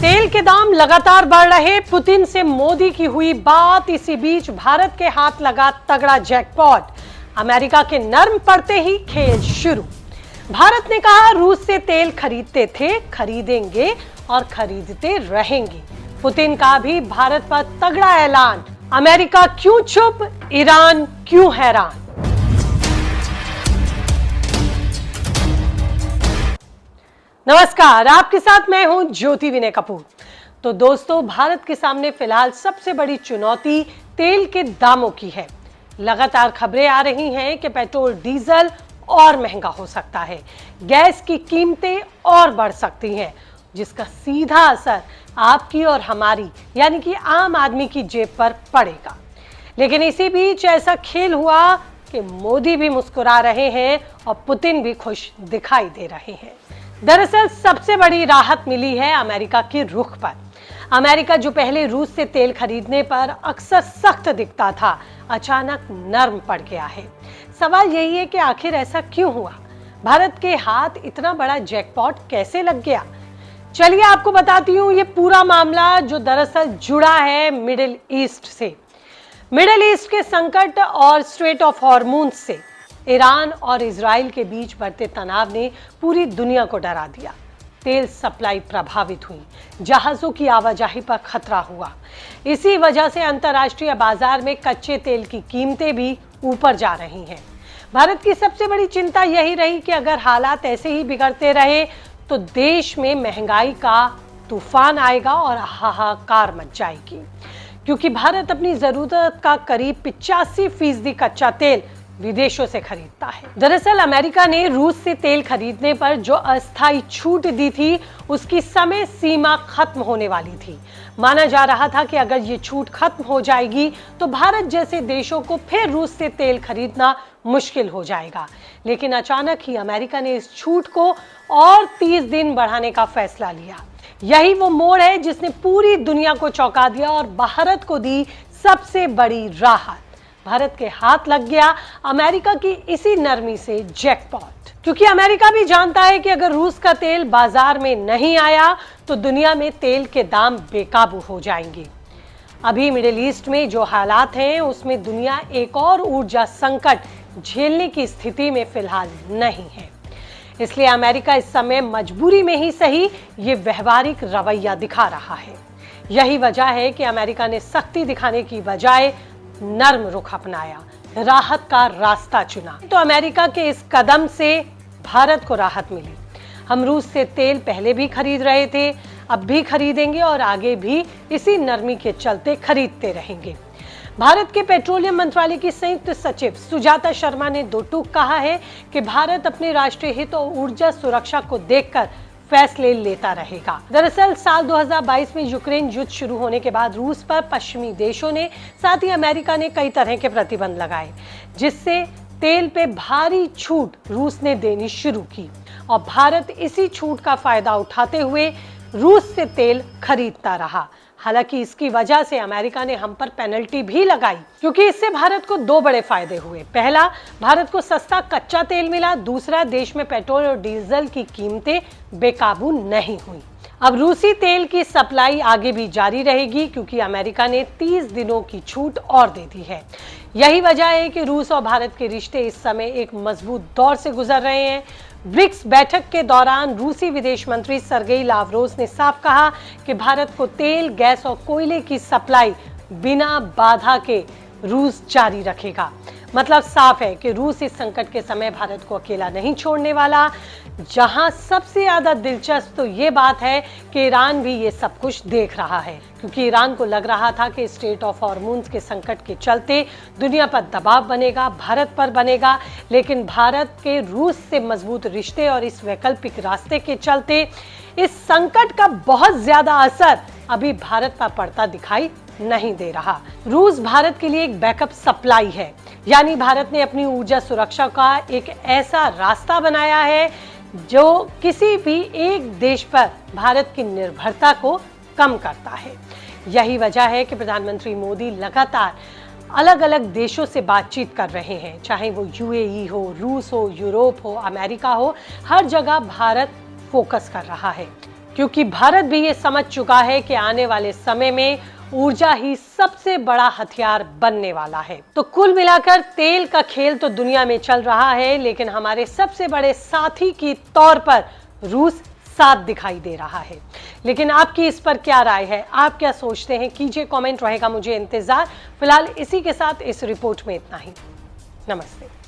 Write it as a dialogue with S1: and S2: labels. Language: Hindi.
S1: तेल के दाम लगातार बढ़ रहे, पुतिन से मोदी की हुई बात। इसी बीच भारत के हाथ लगा तगड़ा जैकपॉट। अमेरिका के नर्म पड़ते ही खेल शुरू। भारत ने कहा रूस से तेल खरीदते थे, खरीदेंगे और खरीदते रहेंगे। पुतिन का भी भारत पर तगड़ा ऐलान। अमेरिका क्यों चुप, ईरान क्यों हैरान। नमस्कार, आपके साथ मैं हूं ज्योति विनय कपूर। तो दोस्तों, भारत के सामने फिलहाल सबसे बड़ी चुनौती तेल के दामों की है। लगातार खबरें आ रही हैं कि पेट्रोल डीजल और महंगा हो सकता है, गैस की कीमतें और बढ़ सकती हैं, जिसका सीधा असर आपकी और हमारी यानी कि आम आदमी की जेब पर पड़ेगा। लेकिन इसी बीच ऐसा खेल हुआ कि मोदी भी मुस्कुरा रहे हैं और पुतिन भी खुश दिखाई दे रहे हैं। दरअसल सबसे बड़ी राहत मिली है अमेरिका के रुख पर। अमेरिका जो पहले रूस से तेल खरीदने पर अक्सर सख्त दिखता था, अचानक नर्म पड़ गया है। सवाल यही है कि आखिर ऐसा क्यों हुआ? भारत के हाथ इतना बड़ा जैकपॉट कैसे लग गया? चलिए आपको बताती हूँ ये पूरा मामला, जो दरअसल जुड़ा है मिडिल ईस्ट से। मिडिल ईस्ट के संकट और स्ट्रेट ऑफ हॉर्मूज से ईरान और इजराइल के बीच बढ़ते तनाव ने पूरी दुनिया को डरा दिया। तेल सप्लाई प्रभावित हुई, जहाजों की आवाजाही पर खतरा हुआ। इसी वजह से अंतर्राष्ट्रीय बाजार में कच्चे तेल की कीमतें भी ऊपर जा रही हैं। भारत की सबसे बड़ी चिंता यही रही कि अगर हालात ऐसे ही बिगड़ते रहे तो देश में महंगाई का तूफान आएगा और हाहाकार मच जाएगी, क्योंकि भारत अपनी जरूरत का करीब 85% कच्चा तेल विदेशों से खरीदता है। दरअसल अमेरिका ने रूस से तेल खरीदने पर जो अस्थायी छूट दी थी, उसकी समय सीमा खत्म होने वाली थी। माना जा रहा था कि अगर ये छूट खत्म हो जाएगी तो भारत जैसे देशों को फिर रूस से तेल खरीदना मुश्किल हो जाएगा। लेकिन अचानक ही अमेरिका ने इस छूट को और 30 दिन बढ़ाने का फैसला लिया। यही वो मोड़ है जिसने पूरी दुनिया को चौंका दिया और भारत को दी सबसे बड़ी राहत। भारत के हाथ लग गया अमेरिका की इसी नरमी से जैकपॉट, क्योंकि अमेरिका भी जानता है कि अगर रूस का तेल बाजार में नहीं आया तो दुनिया में तेल के दाम बेकाबू हो जाएंगे। अभी मिडिल ईस्ट में जो हालात हैं, उसमें दुनिया एक और ऊर्जा संकट झेलने की स्थिति में फिलहाल नहीं है। इसलिए अमेरिका इस समय मजबूरी में ही सही ये व्यवहारिक रवैया दिखा रहा है। यही वजह है कि अमेरिका ने सख्ती दिखाने की बजाय नर्म रुख अपनाया, राहत का रास्ता चुना। तो अमेरिका के इस कदम से भारत को राहत मिली। हम रूस से तेल पहले भी खरीद रहे थे, अब भी खरीदेंगे और आगे भी इसी नरमी के चलते खरीदते रहेंगे। भारत के पेट्रोलियम मंत्रालय की संयुक्त सचिव सुजाता शर्मा ने दो टूक कहा है कि भारत अपने राष्ट्रीय हित और ऊर्जा सुरक्षा को देखकर फैसले लेता रहेगा। दरअसल साल 2022 में यूक्रेन युद्ध शुरू होने के बाद रूस पर पश्चिमी देशों ने, साथ ही अमेरिका ने कई तरह के प्रतिबंध लगाए, जिससे तेल पे भारी छूट रूस ने देनी शुरू की और भारत इसी छूट का फायदा उठाते हुए रूस से तेल खरीदता रहा। हालांकि इसकी वजह से अमेरिका ने हम पर पेनल्टी भी लगाई, क्योंकि इससे भारत को दो बड़े फायदे हुए। पहला, भारत को सस्ता कच्चा तेल मिला। दूसरा, देश में पेट्रोल और डीजल की कीमतें बेकाबू नहीं हुई। अब रूसी तेल की सप्लाई आगे भी जारी रहेगी, क्योंकि अमेरिका ने 30 दिनों की छूट और दे दी है। यही वजह है कि रूस और भारत के रिश्ते इस समय एक मजबूत दौर से गुजर रहे हैं। ब्रिक्स बैठक के दौरान रूसी विदेश मंत्री सर्गेई लावरोव ने साफ कहा कि भारत को तेल, गैस और कोयले की सप्लाई बिना बाधा के रूस जारी रखेगा। मतलब साफ है कि रूस इस संकट के समय भारत को अकेला नहीं छोड़ने वाला। जहां सबसे ज्यादा दिलचस्प तो ये बात है कि ईरान भी ये सब कुछ देख रहा है, क्योंकि ईरान को लग रहा था कि स्ट्रेट ऑफ हॉर्मूज के संकट के चलते दुनिया पर दबाव बनेगा, भारत पर बनेगा। लेकिन भारत के रूस से मजबूत रिश्ते और इस वैकल्पिक रास्ते के चलते इस संकट का बहुत ज्यादा असर अभी भारत पर पड़ता दिखाई नहीं दे रहा। रूस भारत के लिए एक बैकअप सप्लाई है, यानी भारत ने अपनी ऊर्जा सुरक्षा का एक ऐसा रास्ता बनाया है जो किसी भी एक देश पर भारत की निर्भरता को कम करता है। यही वजह है कि प्रधानमंत्री मोदी लगातार अलग अलग देशों से बातचीत कर रहे हैं, चाहे वो यूएई हो, रूस हो, यूरोप हो, अमेरिका हो, हर जगह भारत फोकस कर रहा है। क्योंकि भारत भी ये समझ चुका है कि आने वाले समय में ऊर्जा ही सबसे बड़ा हथियार बनने वाला है। तो कुल मिलाकर तेल का खेल तो दुनिया में चल रहा है, लेकिन हमारे सबसे बड़े साथी के तौर पर रूस साथ दिखाई दे रहा है। लेकिन आपकी इस पर क्या राय है, आप क्या सोचते हैं, कीजिए कमेंट, रहेगा मुझे इंतजार। फिलहाल इसी के साथ इस रिपोर्ट में इतना ही। नमस्ते।